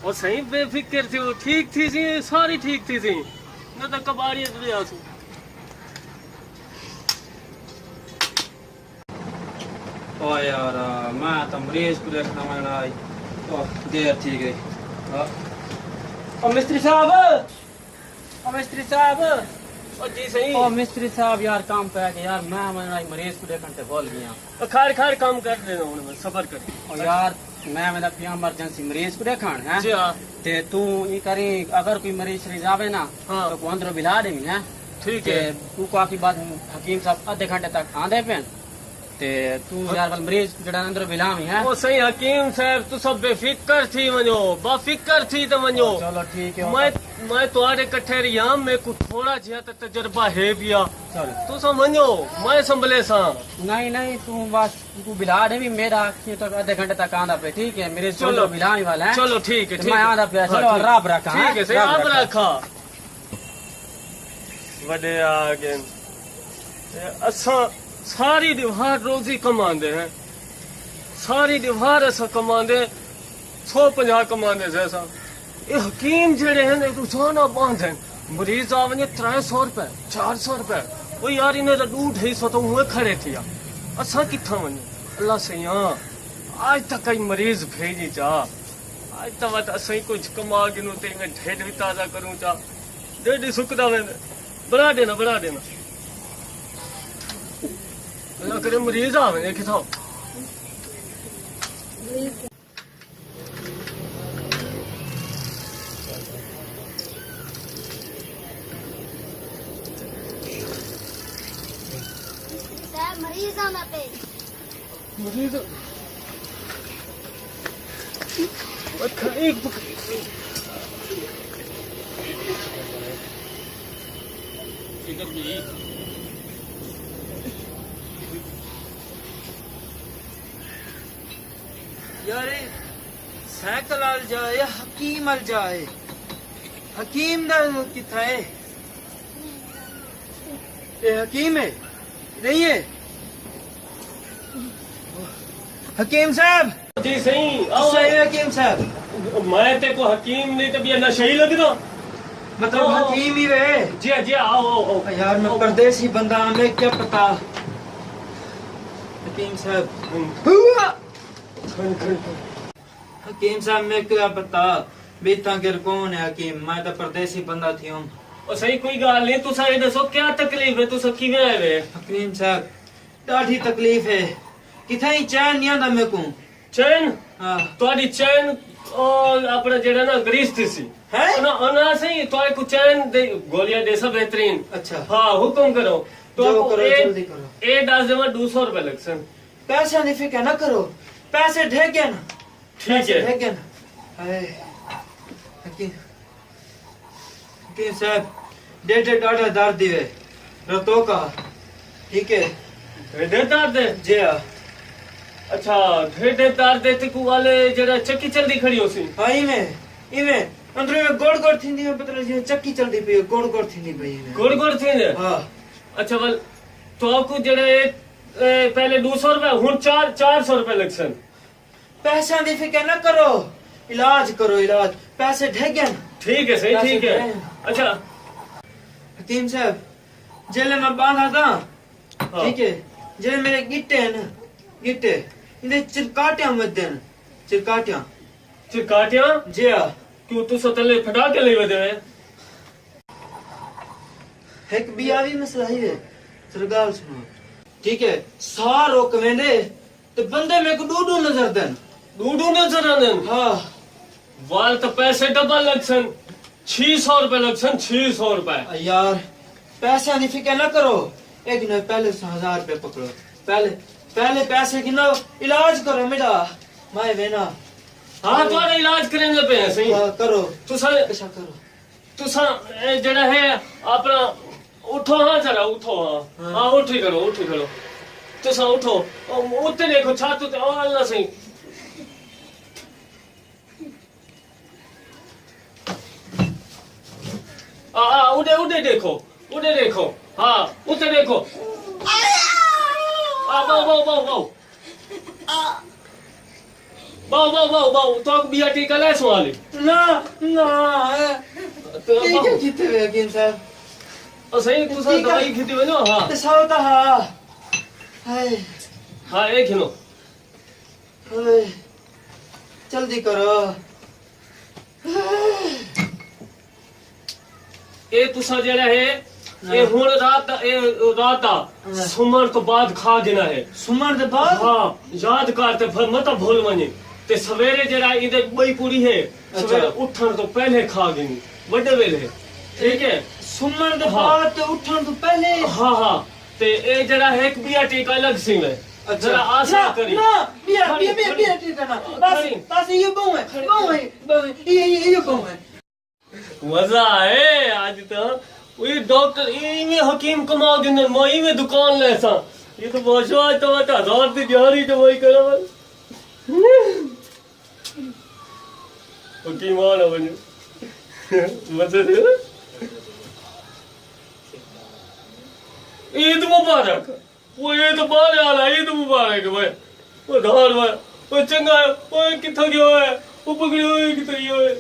और सही बेफिक्र थी वो ठीक थी सी सारी ठीक थी सी न तो कबाड़िया तुझे आसू ओ यार मैं तो मरीज को देखना मैंने आई ओ देर ठीक है ओ मिस्त्री साहब और जी सही ओ मिस्त्री साहब यार काम पे आके यार मैं आई मरीज को देखने से बोल गया तो खार खार काम कर देना हूं सबर कर और यार मैं मेरा पिया इमरजेंसी मरीज को देखण है जी हां ते तू ई करी अगर कोई मरीज शरीर जावे ना हाँ। तो को अंदर बिला देंगे है ठीक है तू काफी बात हकीम साहब आधे घंटे तक आंदे पे ते तू यार बल मरीज जड़ा अंदर बिलावी है ओ सही हकीम साहब तू सब बेफिक्र थी वञो बाफिक्र थी तो वञो चलो ठीक है मैं तुम्हारे कट्ठे रिया मेरे को थोड़ा जिया तो तजर्बा है बिया चल तू सब वञो मैं संभले सा नहीं तू बस तू बिला दे भी मेरा तक आधे घंटे तक आंदा पे ठीक है मेरे चलो बिलाने वाला है चलो ठीक है मैं आंदा पे चलो राब रखा ठीक है सही आप रखा वडे आगे असा सारी दीवार रोजी कमांदे हैं सारी दीवार ऐसा कमांदे 150 कमांदे जैसा ये हकीम जेड़े हैं रोजाना बांधे मरीज आ वने 300 रुपए 400 रुपए वो यार इन्हें तो 250 तो हुए खड़े थी असा किथा वने अल्लाह सैया आज तक कई मरीज भेजी जा आज तक असई कुछ कमा गिनो ते मैं ढेड भी ताजा करूं चा ढेड सुकदा वे बढ़ा देना अल्लाह करे मरीज आवे किथा मरीज आना पे मरीज एक यार साइकिल आल जाए हकीम आल जाए हकीम दा किथा है ये हकीम है नहीं है हकीम साहब जी सही आओ हकीम साहब मैं ते को हकीम नहीं तो भी नशा ही लगदा मतलब हकीम ही वे जी आओ यार मैं परदेसी बंदा हमें क्या पता हकीम साहब हकीम साहब मैं क्या पता बीता गिर कौन है हकीम मैं तो परदेसी बंदा थी हूँ और सही कोई गाल नहीं तुसा ये दसो क्या तकलीफ है तुसा किवें आए वे हकीम साहब ढाठी तकलीफ है किथे ही चैन नहीं आंदा मेरे को चैन हाँ तुम्हारी चैन और अपना जेड़ा ना ग्रीस थी सी है ना सही तुम्हारे को चैन दे गोलियां दे सब बेहतरीन अच्छा हाँ हुक्म करो जो तो करो जल्दी करो ए डाल देवा 200 रुपए लगसन पैसा नहीं फिक्र ना करो पैसे ढेक गया ना ठीक है ढेक गया ना हाय हकीम हकीम साहब डेढ़ डाढ़ा दर्द दिवे रतो का ठीक है ढेर तार दे जी हाँ अच्छा ढेर तार दे ते को वाले जरा चक्की चलदी खड़ी होसी हाँ इमे अंदर में गोड़ गोड़ थी नहीं पता नहीं चक्की चलती पई गोड़ थी नहीं पई गोड़ थी ने हाँ अच्छा बल तो आपको जड़े पहले 200 रुपए हुन 400 रुपए लगसन पैसा नहीं फिक्र ना करो इलाज करो इलाज पैसे ढेक गए ना ठीक है सही ठीक है अच्छा हकीम साहब जेल में बांधा था हाँ। ठीक है जेल मेरे गिट्टे है ना गिट्टे इन्हें चिरकाटियां मत देना चिरकाटियां जी हाँ क्यों तू सतले फटा के ले दे एक बियावी मसला ही है सरगाल सुनो ठीक है सार रोक वेंदे तो बंदे मेरे को डूडू नजर देन डूडू नजर आनन हाँ वाल तो पैसे डबल लगसन 600 रुपए लगसन 600 रुपए यार पैसा नहीं फिक्र ना करो एक न पहले 1000 रुपए पकड़ो पहले पैसे की ना इलाज करो मेरा मैं वेना हाँ तुम्हारा इलाज करेंगे पे है सही हाँ, करो तुसा ऐसा करो तुसा जड़ा है अपना उठो हाँ जरा उठो हाँ हाँ उठी करो तुसा उठो उठते देखो छातू ते अल्लाह सही उड़े देखो हाँ उधर देखो वाओ बाओ बाओ बाओ बाओ तो बिया टीका ले सवाली ना ना तो ये क्या जीते हुए हकीम साहब सही तुसा ठीक है। दवाई खिदी वनो हां ते सावता हा हाय हां एक हिनो हाय जल्दी करो ए तुसा जेड़ा है ए हुन रात आ सुमर तो बाद खा देना है सुमन दे बाद हाँ याद करते फिर मत भूल वनी ते सवेरे जरा इधर बई पूरी है सवेरे उठन तो पहले खा गई बड़े वेले ठीक है सुमन दे हाँ। बाद ते उठन तो पहले हाँ हाँ ते ए जरा एक बिया टीका अलग सी में जरा आशा ना, करी ना बिया खड़ी, बिया खड़ी। बिया ठीक है ना खड़ी। बस ये बहु है ये बहु है मजा है आज तो वही डॉक्टर इमे हकीम कमा दिन मई में दुकान ले सा ये तो बहुत आज तो बता रात दी दिहाड़ी तो वही करा हकीम आना बने मजा दे ईद मुबारक वो ईद बाले आला ईद मुबारक भाई वो धार भाई वो चंगा है वो कितना गया है वो पकड़ी हुई कितना गया है